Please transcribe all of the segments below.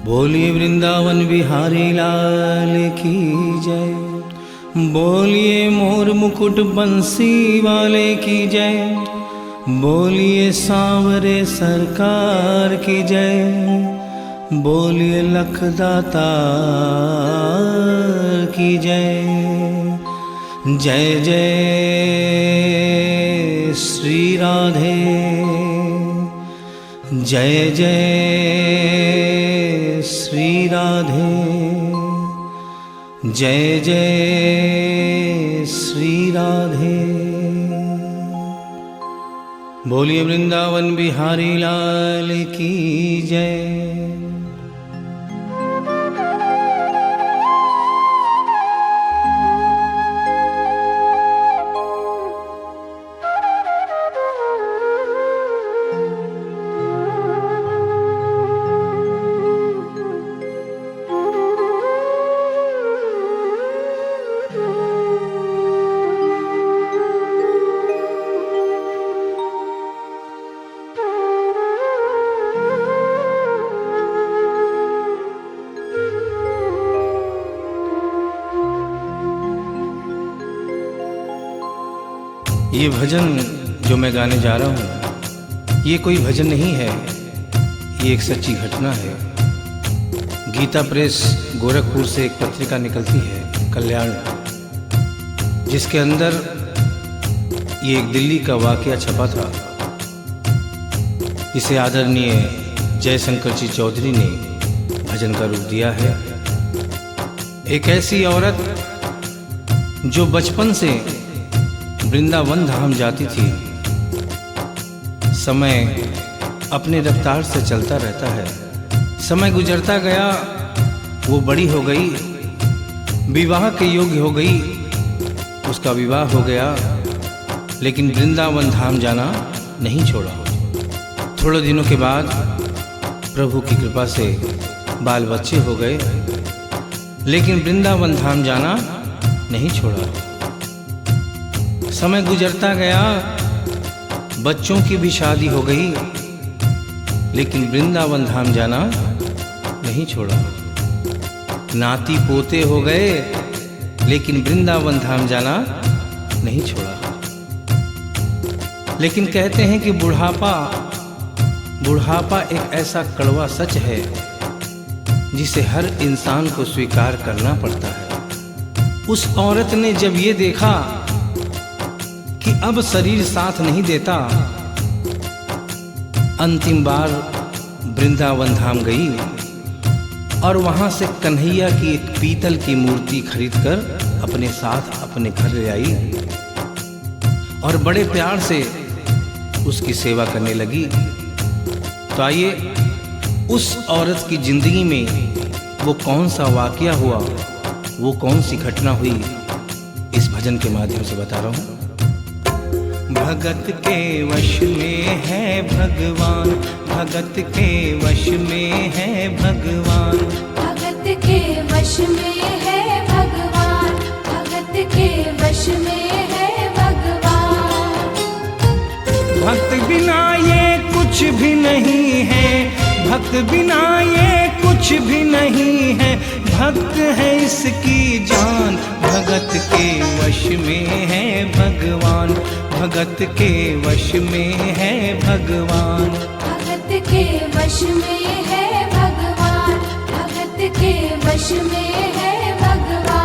बोलिए वृंदावन बिहारी लाल की जय। बोलिए मोर मुकुट बंसी वाले की जय। बोलिए सांवरे सरकार की जय। बोलिए लखदातार की जय। जय जय श्री राधे, जय जय श्री राधे, जय जय श्री राधे। बोलिए वृंदावन बिहारी लाल की जय। ये भजन जो मैं गाने जा रहा हूँ, ये कोई भजन नहीं है, ये एक सच्ची घटना है। गीता प्रेस गोरखपुर से एक पत्रिका निकलती है, कल्याण, जिसके अंदर ये एक दिल्ली का वाकया छपा था। इसे आदरणीय जयशंकर जी चौधरी ने भजन का रूप दिया है। एक ऐसी औरत जो बचपन से वृंदावन धाम जाती थी। समय अपने रफ्तार से चलता रहता है। समय गुजरता गया, वो बड़ी हो गई, विवाह के योग्य हो गई, उसका विवाह हो गया, लेकिन वृंदावन धाम जाना नहीं छोड़ा। थोड़े दिनों के बाद प्रभु की कृपा से बाल बच्चे हो गए, लेकिन वृंदावन धाम जाना नहीं छोड़ा। समय गुजरता गया, बच्चों की भी शादी हो गई, लेकिन वृंदावन धाम जाना नहीं छोड़ा। नाती पोते हो गए, लेकिन वृंदावन धाम जाना नहीं छोड़ा। लेकिन कहते हैं कि बुढ़ापा एक ऐसा कड़वा सच है जिसे हर इंसान को स्वीकार करना पड़ता है। उस औरत ने जब ये देखा कि अब शरीर साथ नहीं देता, अंतिम बार वृंदावन धाम गई और वहां से कन्हैया की एक पीतल की मूर्ति खरीदकर अपने साथ अपने घर ले आई और बड़े प्यार से उसकी सेवा करने लगी। तो आइए उस औरत की जिंदगी में वो कौन सा वाकया हुआ, वो कौन सी घटना हुई, इस भजन के माध्यम से बता रहा हूं। भगत के वश में है भगवान, भगत के वश में है भगवान, भगत के वश में है भगवान, भगत के वश में है भगवान। भक्त बिना ये कुछ भी नहीं है, भक्त बिना ये कुछ भी नहीं है, भक्त है इसकी जान। भगत के वश में है भगवान, भगत के वश में है भगवान, भगत के वश में है भगवान, भगत के वश में है भगवान।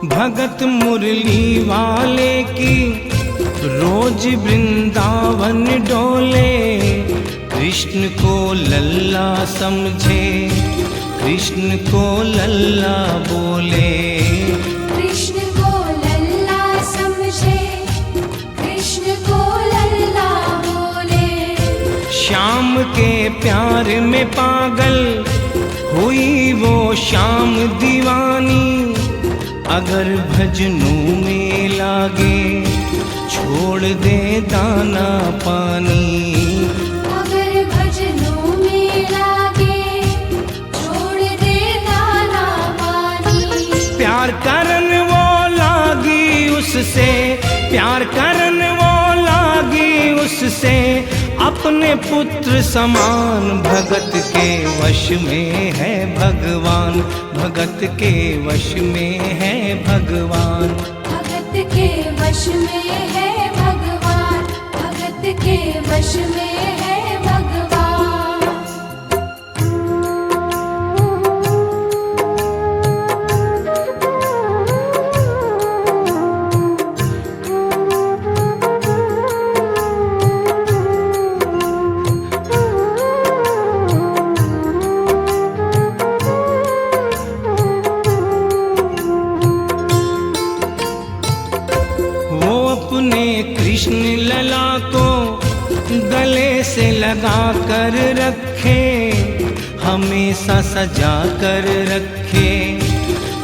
भगत मुरली वाले की रोज वृंदावन डोले, कृष्ण को लल्ला समझे, कृष्ण को लल्ला बोले, कृष्ण को लल्ला समझे, कृष्ण को लल्ला बोले। श्याम के प्यार में पागल हुई वो श्याम दीवानी। अगर भजनों में लागे छोड़ दे दाना पानी। अगर भजनों में लागे छोड़ दे दाना पानी। प्यार करन वो लागी उससे, प्यार करन वो लागी उससे, अपने पुत्र समान। भगत के वश में है भगवान, भगत के वश में है भगवान। भगत के वश में है भगवान, भगत के वश में है भगवान। अपने कृष्ण लला को गले से लगा कर रखे, हमेशा सजा कर रखे,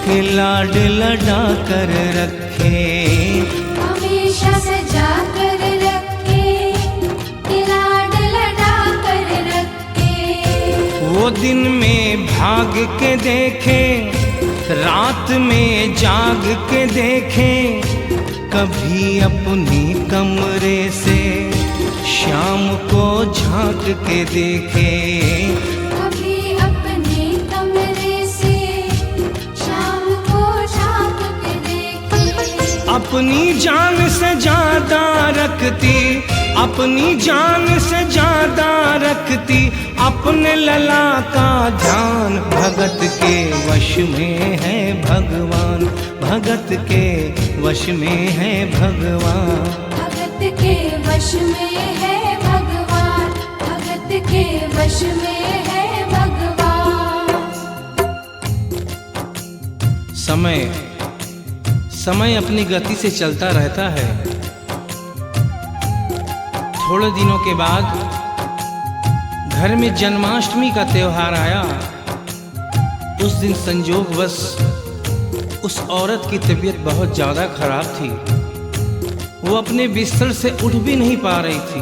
कि लाड लड़ा कर रखे। हमेशा सजा कर रखे, कि लाड लड़ा कर रखे। वो दिन में भाग के देखे, रात में जाग के देखे, कभी अपनी कमरे से शाम को झांक के देखे। कभी अपने कमरे से शाम को झांक के देखे। अपनी जान से ज्यादा रखती, अपनी जान से ज्यादा रखती, अपने लला का ध्यान। भगत के वश में है भगवान, भगत के वश में है भगवान। भगत के वश में है भगवान, भगत के वश में है भगवान। समय अपनी गति से चलता रहता है। थोड़े दिनों के बाद घर में जन्माष्टमी का त्योहार आया। उस दिन संयोगवश उस औरत की तबीयत बहुत ज़्यादा खराब थी। वो अपने बिस्तर से उठ भी नहीं पा रही थी।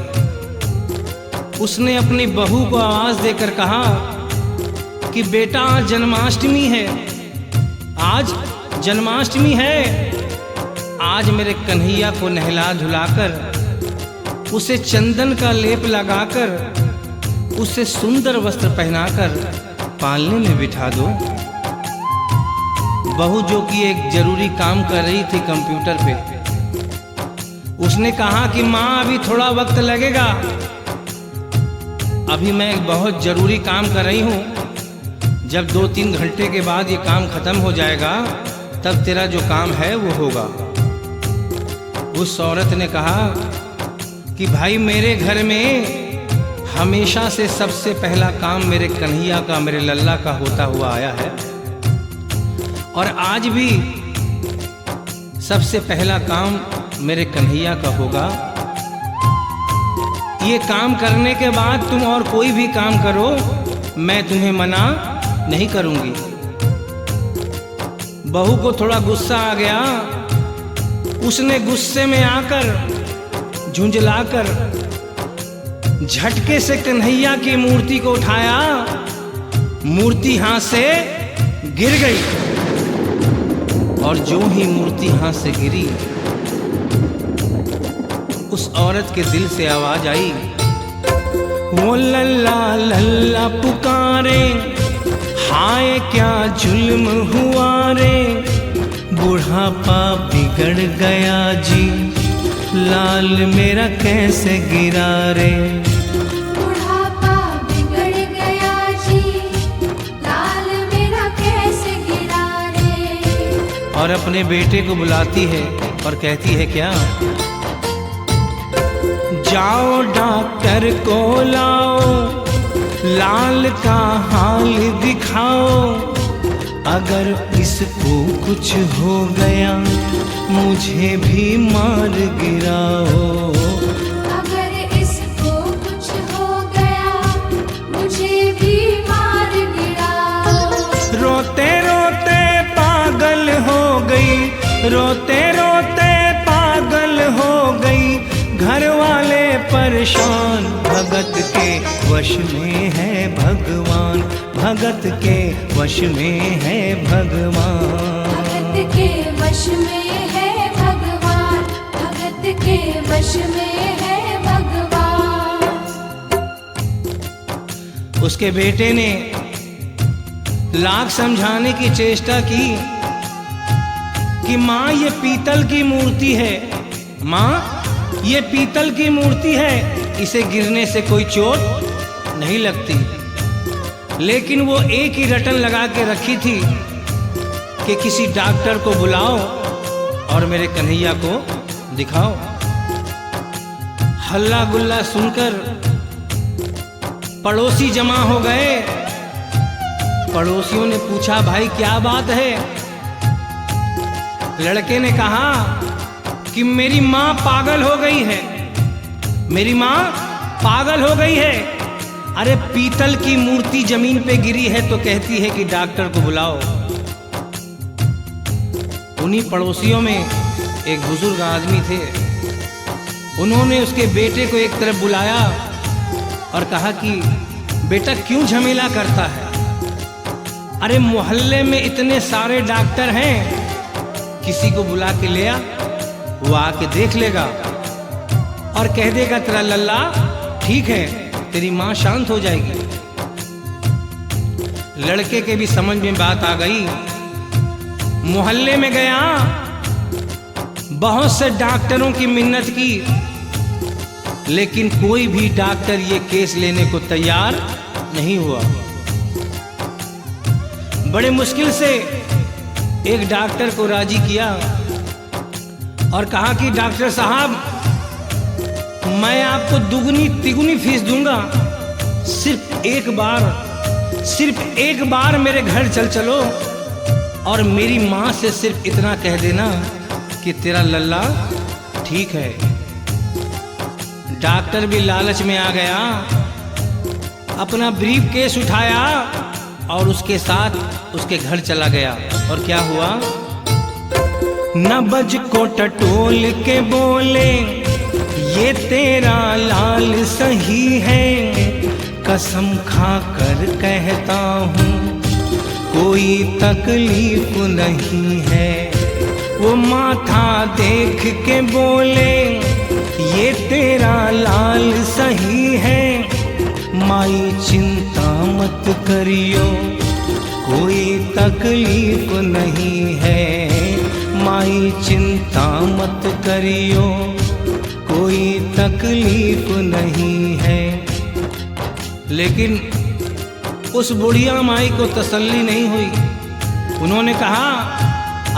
उसने अपनी बहू को आवाज़ देकर कहा कि बेटा आज जन्माष्टमी है, आज जन्माष्टमी है। आज मेरे कन्हैया को नहला धुलाकर, उसे चंदन का लेप लगाकर, उसे सुंदर वस्त्र पहनाकर पालने में बिठा दो। बहू जो कि एक जरूरी काम कर रही थी कंप्यूटर पे, उसने कहा कि माँ अभी थोड़ा वक्त लगेगा, अभी मैं एक बहुत जरूरी काम कर रही हूँ। जब 2-3 घंटे के बाद ये काम खत्म हो जाएगा तब तेरा जो काम है वो होगा। उस औरत ने कहा कि भाई मेरे घर में हमेशा से सबसे पहला काम मेरे कन्हैया का, मेरे लल्ला का होता हुआ आया है, और आज भी सबसे पहला काम मेरे कन्हैया का होगा। ये काम करने के बाद तुम और कोई भी काम करो, मैं तुम्हें मना नहीं करूंगी। बहू को थोड़ा गुस्सा आ गया। उसने गुस्से में आकर, झुंझलाकर, झटके से कन्हैया की मूर्ति को उठाया। मूर्ति हाथ से गिर गई, और जो ही मूर्ति हाथ से गिरी, उस औरत के दिल से आवाज आई, वो लल्ला लल्ला पुकारे, हाय क्या जुल्म हुआ रे। बुढ़ापा बिगड़ गया जी, लाल मेरा कैसे गिरा रे। बुढ़ापा बिगड़ गया जी, लाल मेरा कैसे गिरा रे। और अपने बेटे को बुलाती है और कहती है क्या, जाओ डॉक्टर को लाओ, लाल का हाल दिखाओ। अगर इसको कुछ हो गया मुझे भी मार गिराओ। अगर इसको कुछ हो गया रोते रोते पागल हो गई, घर वाले परेशान। भगत के वश में है भगवान, भगत के वश में है भगवान। भगत के वश में है भगवान, भगत के वश में है भगवान। उसके बेटे ने लाख समझाने की चेष्टा की कि माँ ये पीतल की मूर्ति है, माँ ये पीतल की मूर्ति है, इसे गिरने से कोई चोट नहीं लगती। लेकिन वो एक ही रटन लगा के रखी थी कि किसी डॉक्टर को बुलाओ और मेरे कन्हैया को दिखाओ। हल्ला गुल्ला सुनकर पड़ोसी जमा हो गए। पड़ोसियों ने पूछा, भाई क्या बात है? लड़के ने कहा कि मेरी माँ पागल हो गई है, मेरी माँ पागल हो गई है। अरे पीतल की मूर्ति जमीन पे गिरी है तो कहती है कि डॉक्टर को बुलाओ। उन्हीं पड़ोसियों में एक बुजुर्ग आदमी थे। उन्होंने उसके बेटे को एक तरफ बुलाया और कहा कि बेटा क्यों झमेला करता है? अरे मोहल्ले में इतने सारे डॉक्टर हैं, किसी को बुला के ले आ, वो आके देख लेगा और कह देगा तेरा लल्ला ठीक है, तेरी माँ शांत हो जाएगी। लड़के के भी समझ में बात आ गई। मोहल्ले में गया, बहुत से डॉक्टरों की मिन्नत की, लेकिन कोई भी डॉक्टर ये केस लेने को तैयार नहीं हुआ। बड़े मुश्किल से एक डॉक्टर को राजी किया और कहा कि डॉक्टर साहब मैं आपको दुगनी तिगुनी फीस दूंगा, सिर्फ एक बार मेरे घर चलो और मेरी माँ से सिर्फ इतना कह देना कि तेरा लल्ला ठीक है। डॉक्टर भी लालच में आ गया, अपना ब्रीफ केस उठाया और उसके साथ उसके घर चला गया। और क्या हुआ? नबज को टटोल के बोले, ये तेरा लाल सही है, कसम खा कर कहता हूँ कोई तकलीफ नहीं है। वो माथा देख के बोले, ये तेरा लाल सही है, माई चिंता मत करियो कोई तकलीफ नहीं है, माई चिंता मत करियो कोई तकलीफ नहीं है। लेकिन उस बुढ़िया माई को तसल्ली नहीं हुई। उन्होंने कहा,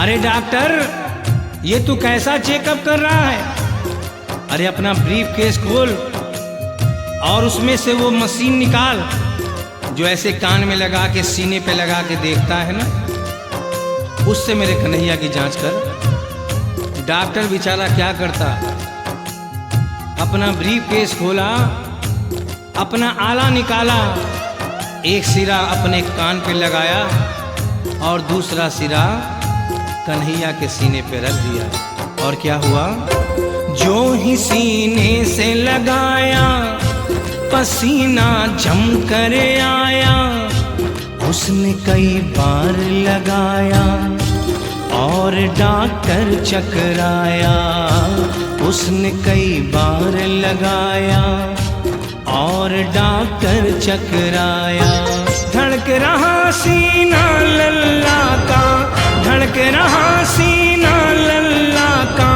अरे डॉक्टर ये तू कैसा चेकअप कर रहा है? अरे अपना ब्रीफ केस खोल और उसमें से वो मशीन निकाल जो ऐसे कान में लगा के सीने पे लगा के देखता है ना, उससे मेरे कन्हैया की जांच कर। डॉक्टर बेचारा क्या करता, अपना ब्रीफ केस खोला, अपना आला निकाला, एक सिरा अपने कान पे लगाया और दूसरा सिरा कन्हैया के सीने पे रख दिया। और क्या हुआ? जो ही सीने से लगाया पसीना जम कर आया, उसने कई बार लगाया और डॉक्टर चकराया, उसने कई बार लगाया और डॉक्टर चकराया। धड़क रहा सीना लल्ला का, धड़क रहा सीना लल्ला का,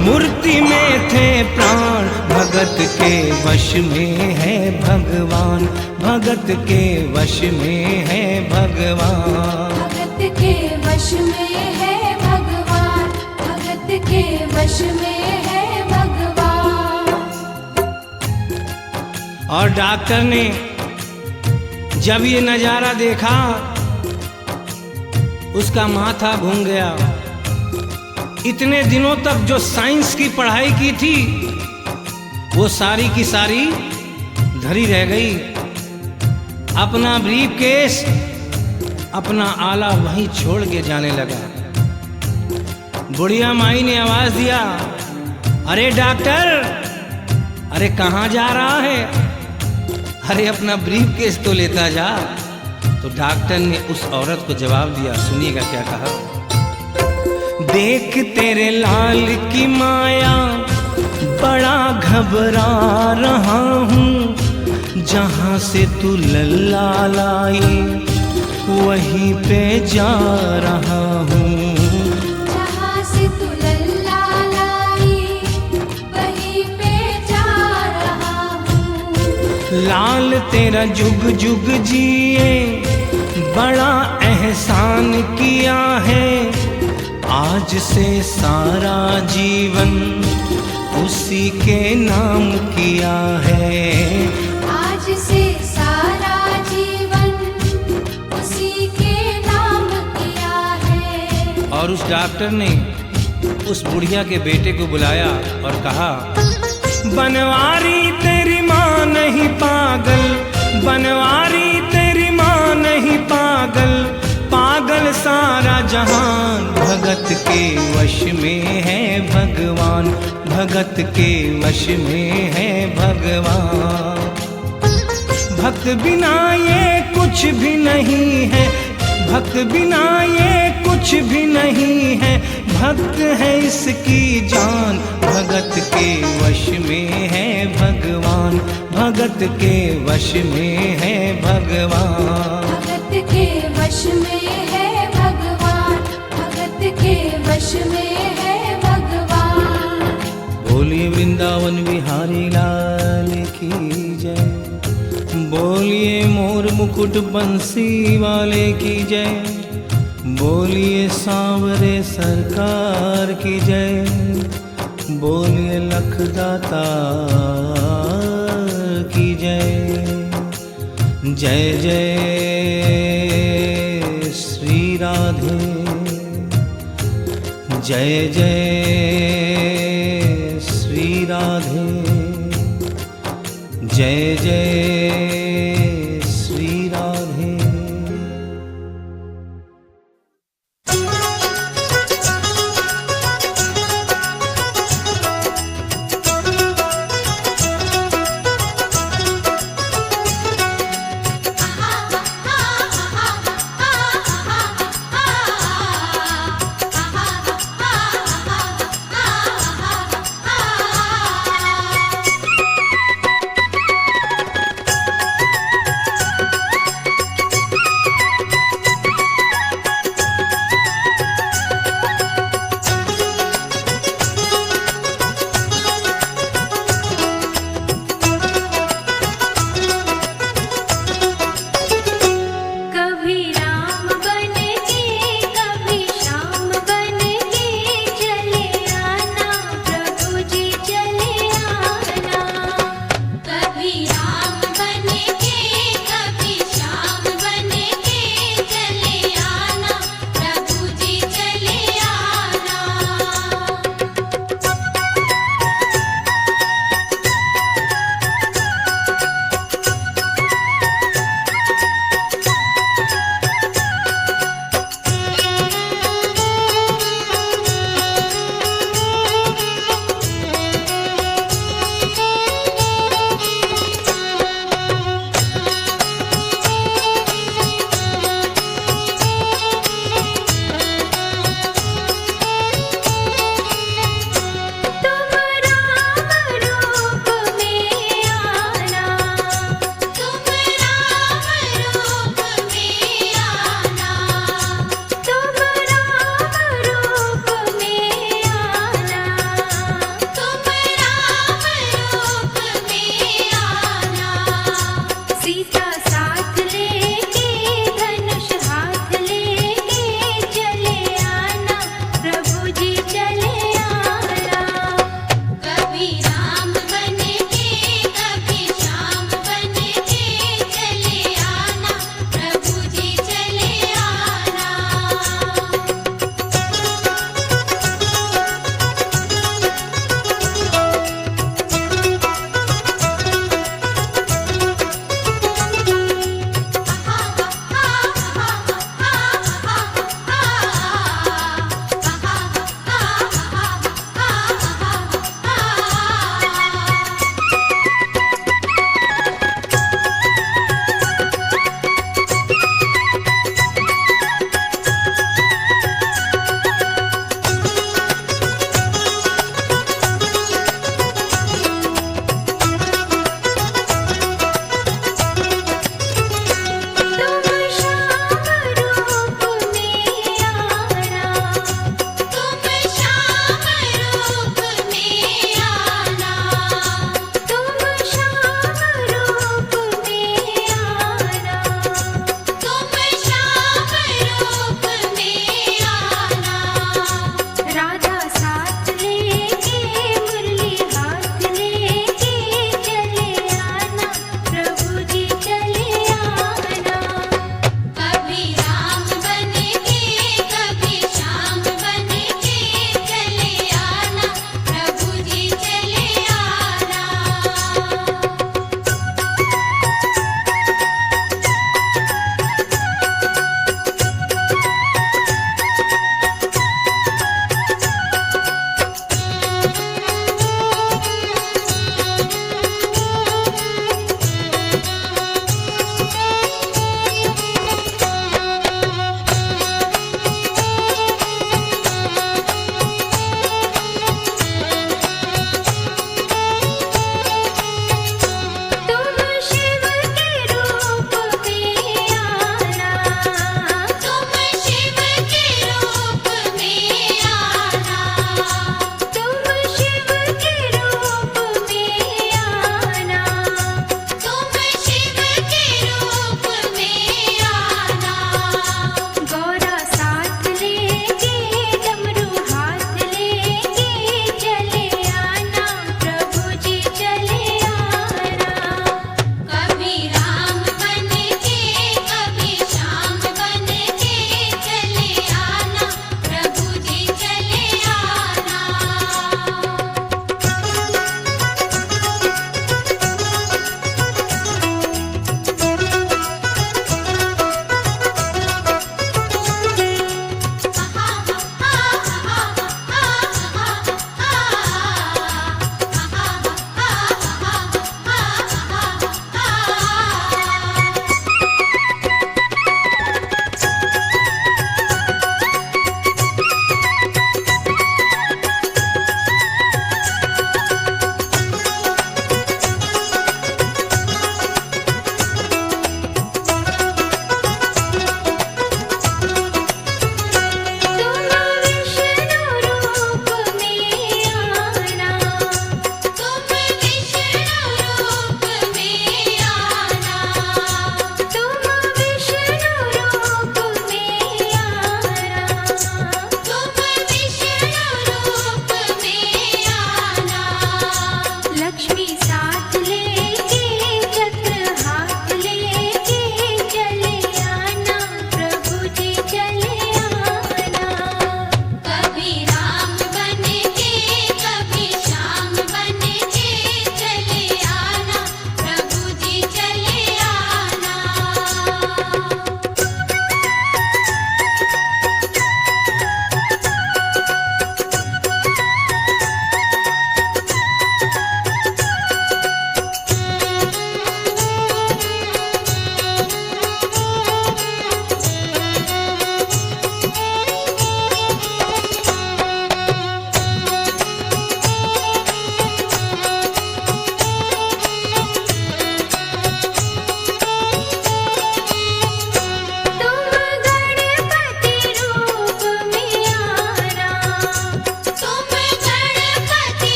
मूर्ति में थे प्राण, भगत के वश में है भगवान, भगत के वश में है भगवान। भगत के वश में है भगवान, भगत के वश में है भगवान। और डॉक्टर ने जब ये नजारा देखा, उसका माथा घूम गया। इतने दिनों तक जो साइंस की पढ़ाई की थी वो सारी की सारी धरी रह गई। अपना ब्रीफ केस, अपना आला वहीं छोड़ के जाने लगा। बुढ़िया माई ने आवाज दिया, अरे डॉक्टर, अरे कहाँ जा रहा है? अरे अपना ब्रीफ केस तो लेता जा। तो डॉक्टर ने उस औरत को जवाब दिया, सुनिएगा क्या कहा। देख तेरे लाल की माया बड़ा घबरा रहा हूँ, जहाँ से तू लल्ला लाई वहीं पे जा रहा हूँ। जहाँ से तू लल्ला लाई वहीं पे जा रहा हूँ। लाल तेरा जुग जुग जिए बड़ा एहसान किया है, आज से सारा जीवन उसी के नाम किया है। आज से सारा जीवन उसी के नाम किया है। और उस डॉक्टर ने उस बुढ़िया के बेटे को बुलाया और कहा, बनवारी तेरी माँ नहीं पागल, बनवारी तेरी माँ नहीं पागल, पागल सारा जहान, भगत के वश में है भगवान, भगत के वश में है भगवान। भक्त बिना ये कुछ भी नहीं है, भक्त बिना ये कुछ भी नहीं है, भक्त है इसकी जान, भगत के वश में है भगवान, भगत के वश में है भगवान। भगत के वश में है भगवान, भगत के वश में है भगवान। बोलिए वृंदावन बिहारी लाल की जय, बोलिए मोर मुकुट बंसी वाले की जय, बोलिए सांवरे सरकार की जय, बोलिए लखदाता की जय। जय जय श्री राधे, जय जय श्री राधे, जय जय श्री राधे।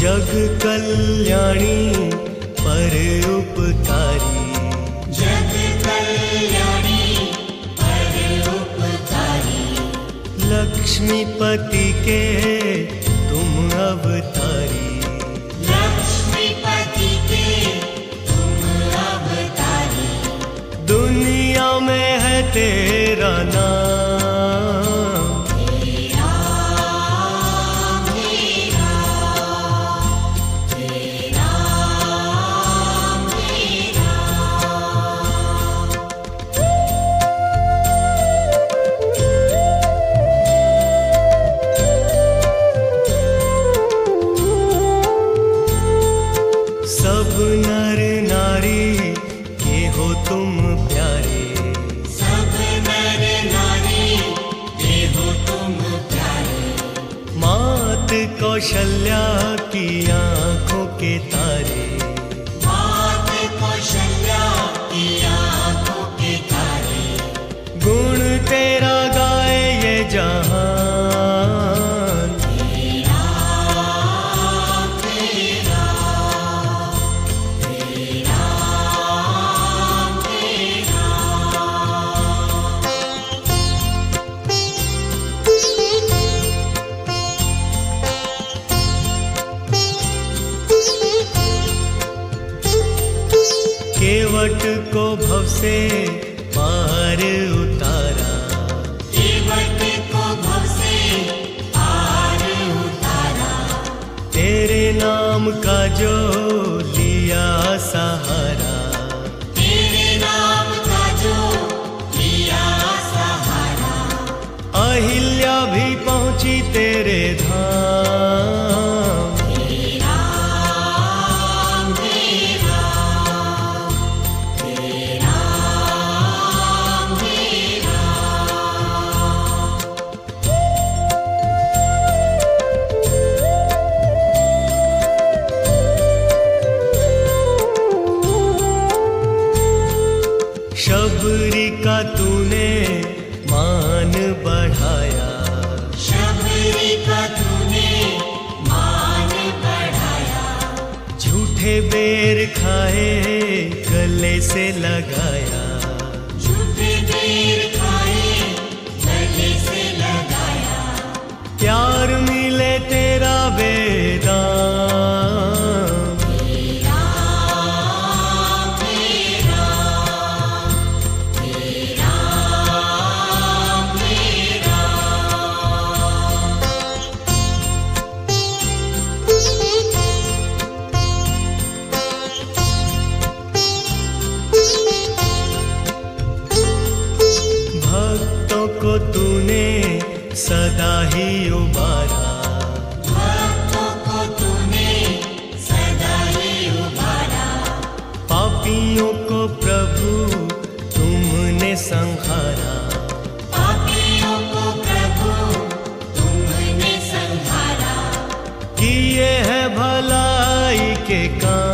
जग कल्याणी पर उपकारी, जग कल्याणी पर उपकारी, लक्ष्मीपति के तुम अवतारी, लक्ष्मीपति के तुम अवतारी, दुनिया में है तेरा नाम, सब नर नारी के हो तुम प्यारे, सब नर नारी के हो तुम प्यारे, मात कौशल्या की आंखों के तारे, मात कौशल्या की आंखों के तारे, गुण तेरा गाए ये जहान, केवट को भव से पार उतारा, केवट को भव से पार उतारा, तेरे नाम का जो लिया सहारा, तेरे नाम का जो लिया सहारा, अहिल्या भी पहुंची तेरे धाम, शबरी का तूने मान बढ़ाया, शबरी का तूने मान बढ़ाया, झूठे बेर खाए गले से लगाया, झूठे बेर खाए गले से लगाया, प्यार मिले तेरा वेदांत, भक्तों को तूने सदा ही उबारा, भक्तों को तूने सदा ही उबारा, पापियों को प्रभु तुमने संहारा, पापियों को प्रभु तुमने संहारा, किए है भलाई के काम,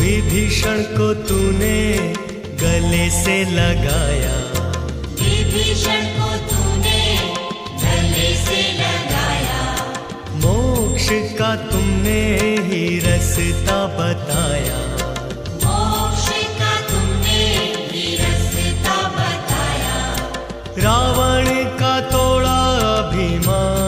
विभीषण को तूने गले से लगाया, विभीषण को तूने गले से लगाया, मोक्ष का तुमने ही रास्ता बताया, मोक्ष का तुमने ही रास्ता बताया, रावण का तोड़ा अभिमान,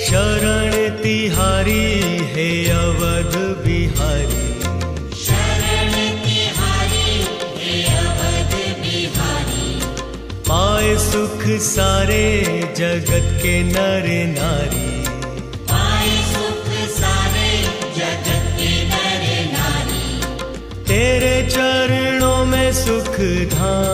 शरण तिहारी है अवध बिहारी, शरण तिहारी हे अवध बिहारी, पाए सुख सारे जगत के नर नारी, पाए सुख सारे जगत सुख धाम।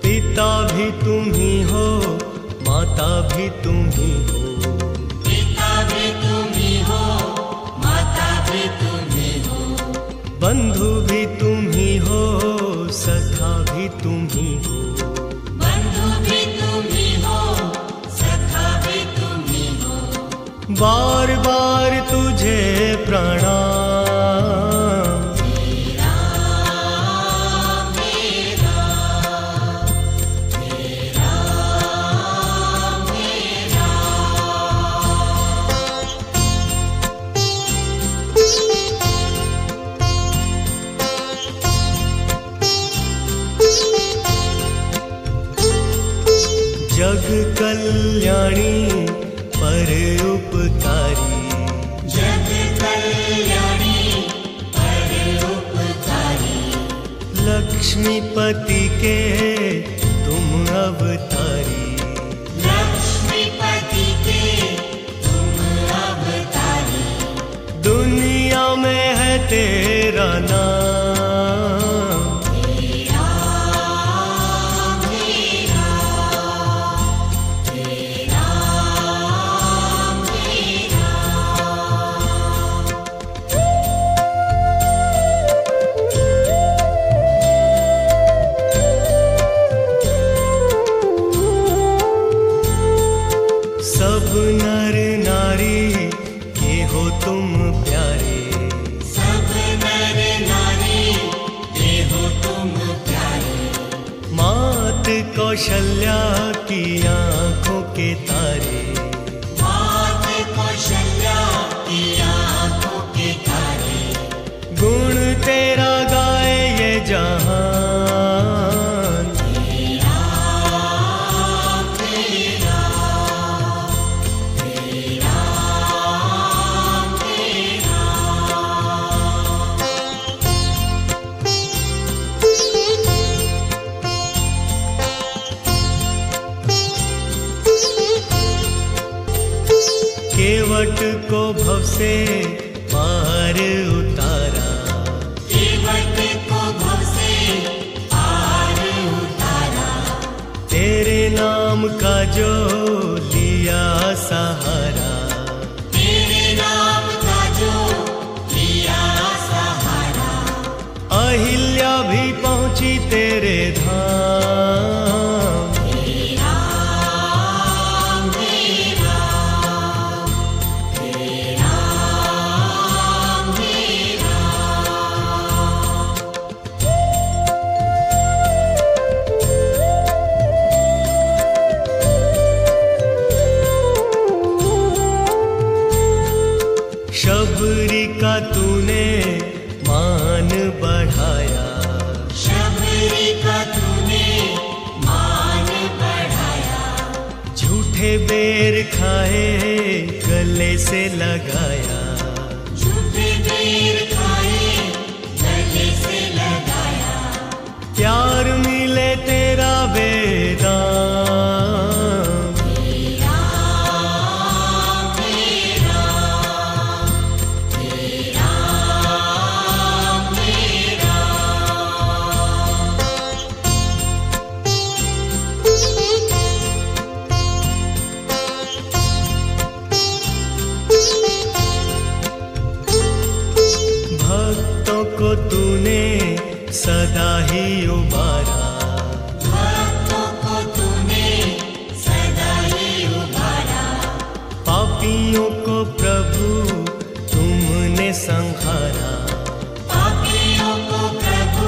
पिता भी तुम ही हो, माता भी तुम ही हो, पिता भी तुम ही हो, माता भी तुम ही हो, बंधु भी तुम ही हो, सखा भी तुम ही हो, बंधु भी तुम ही हो, सखा भी तुम ही हो। बार बार तुझे प्रणाम। मेरा मेरा मेरा मेरा जग कल्याणी पर उपकारी, जग कल्याणी पर उपकारी, लक्ष्मीपति के तुम अवतारी, लक्ष्मीपति के तुम अवतारी। दुनिया में है तेरा नाम। मेरा मेरा मेरा मेरा सब नर नारी के हो तुम प्यारे, सब नर नारी ये हो तुम प्यारे। मात कौशल्या की आंखों के तारे, मात कौशल्या की आंखों के तारे। गुण तेरा गाए ये जहान। मेरा मेरा मेरा मेरा केवट को भव से पार उतारा, केवट को भव से पार उतारा। तेरे नाम का जो लिया सहारा, तेरे नाम का जो लिया सहारा। अहिल्या भी पहुंची तेरे धाम। मेरा मेरा मेरा मेरा शबरी का तूने मान बढ़ाया, शबरी का तूने मान बढ़ाया। झूठे बेर खाए गले से लगाया, झूठे बेर खाए गले से लगाया। प्यार मिले तेरा वेदांत। मेरा मेरा मेरा मेरा भक्तों को तूने सदा ही उबारा, भक्तों को तूने सदा ही उबारा। पापियों को प्रभु तुमने संहारा, पापियों को प्रभु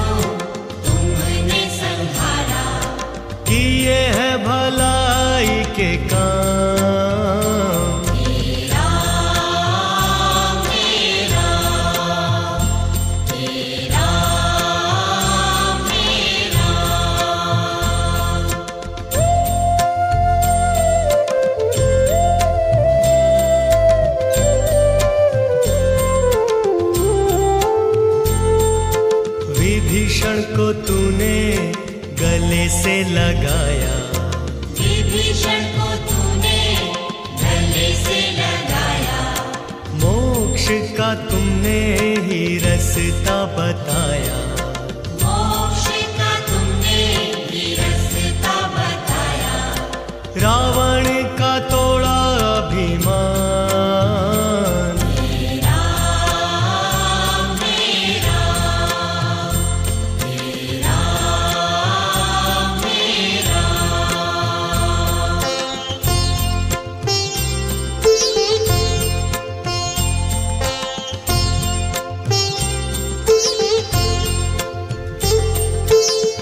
तुमने संहारा। किए है भलाई के काम। मेरा मेरा मेरा मेरा लगाया, विभीषण को तूने गले से लगाया, मोक्ष का तुमने ही रास्ता बताया, मोक्ष का तुमने ही रास्ता बताया, रावण का तोड़ा अभिमान,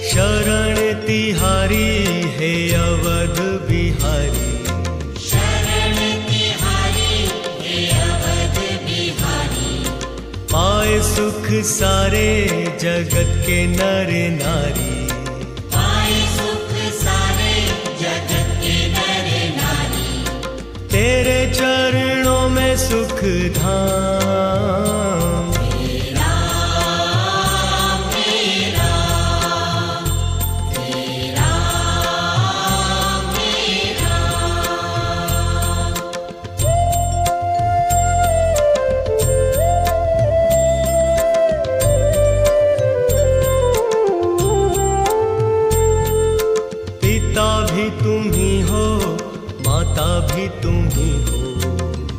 शरण तिहारी है अवध बिहारी, शरण तिहारी हे अवध बिहारी, पाए सुख सारे जगत के नर नारी, पाए सुख सारे जगत के नर नारी, तेरे चरणों में सुख धाम, तुम ही हो, माता भी तुम ही हो,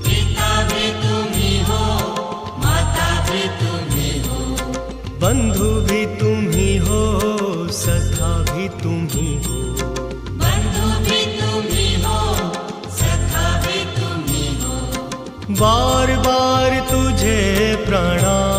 पिता भी तुम ही हो, माता भी तुम ही हो, बंधु भी तुम ही हो, सखा भी तुम ही हो, बंधु भी तुम ही हो, सखा भी तुम ही हो, बार बार तुझे प्रणाम,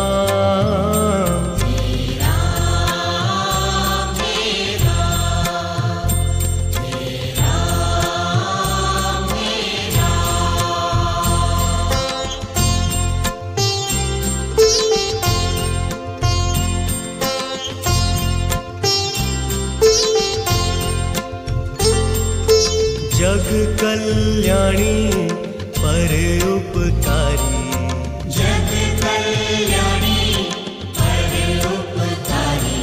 जग कल्याणी पर उपकारी, जग कल्याणी पर उपकारी,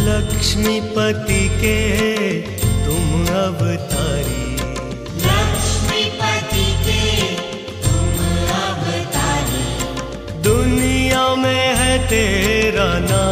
लक्ष्मीपति के तुम अवतारी, लक्ष्मीपति के तुम अवतारी, दुनिया में है तेरा नाम,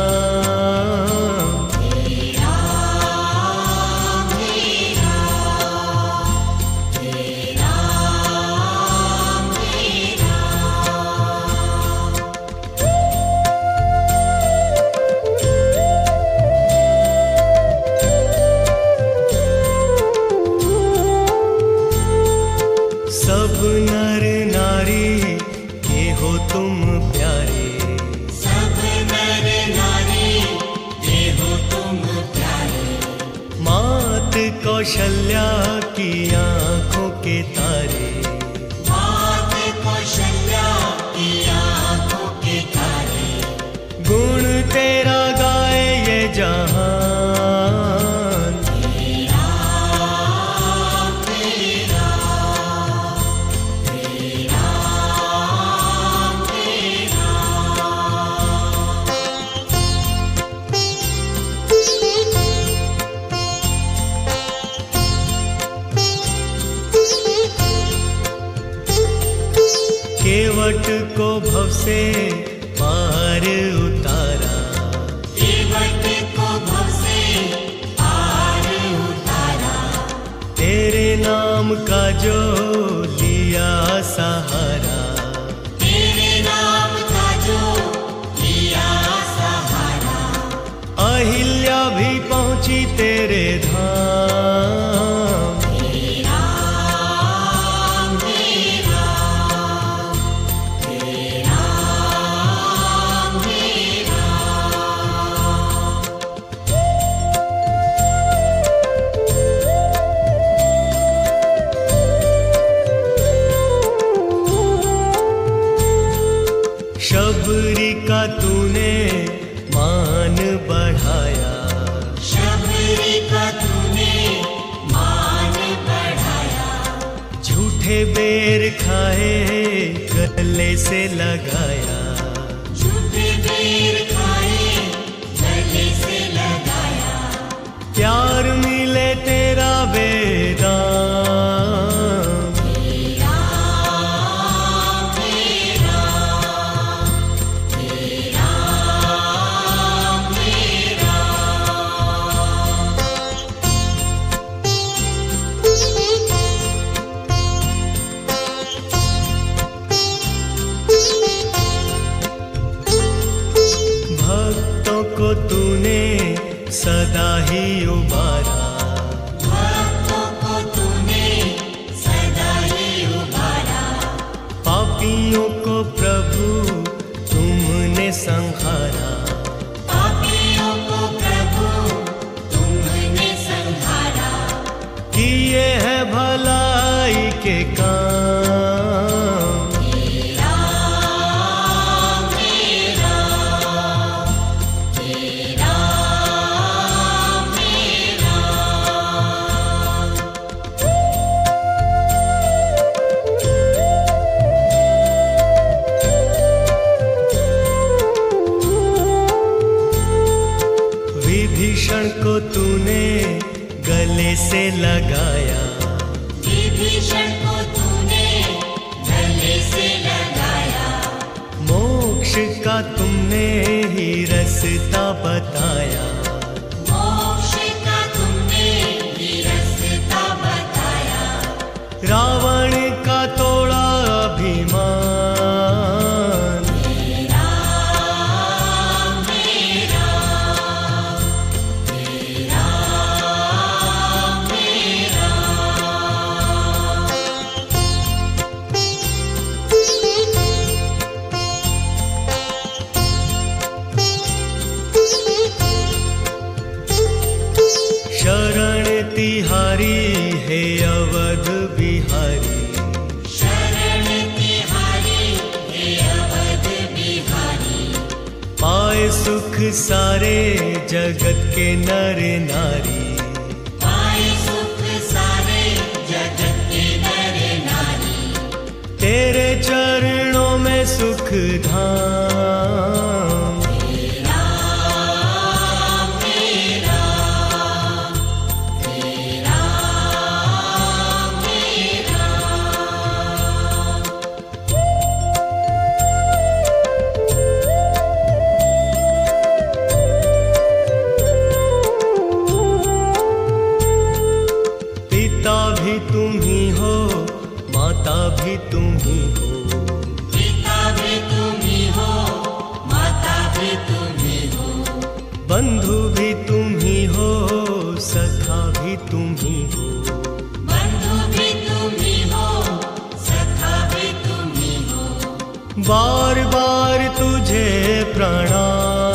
सब नर नारी के हो तुम प्यारे, सब नर नारी के हो तुम प्यारे, मात कौशल्या की आंखों के तारे, मात कौशल्या की आंखों के तारे, गुण तेरा गाए ये जहान, केवट को भव से पार उतारा, केवट को भव से पार उतारा, तेरे नाम का जो लिया सहारा, तेरे नाम का जो लिया सहारा, अहिल्या भी पहुंची तेरे धाम, शबरी का तूने मान बढ़ाया, शबरी का तूने मान बढ़ाया, झूठे बेर खाए गले से लगाया, झूठे बेर खाए गले से लगाया, प्यार मिले तेरे किए हैं भलाई के काम। विभीषण को तूने गले से लगाया, विभीषण को तूने गले से लगाया, मोक्ष का तुमने ही रास्ता बताया, मोक्ष का तुमने ही रास्ता बताया, रावण का तोड़ा अभिमान, शरण तिहारी है अवध बिहारी, शरण तिहारी हे अवध बिहारी, पाए सुख सारे जगत के नर नारी, पाए सुख सारे जगत के नर नारी, तेरे चरणों में सुख धाम। पिता भी तुम ही हो, माता भी तुम ही हो, पिता भी तुम ही हो, माता भी तुम ही हो, बंधु भी तुम ही हो, सखा भी तुम ही हो, बंधु भी तुम ही हो, सखा भी तुम ही हो, बार बार तुझे प्रणाम।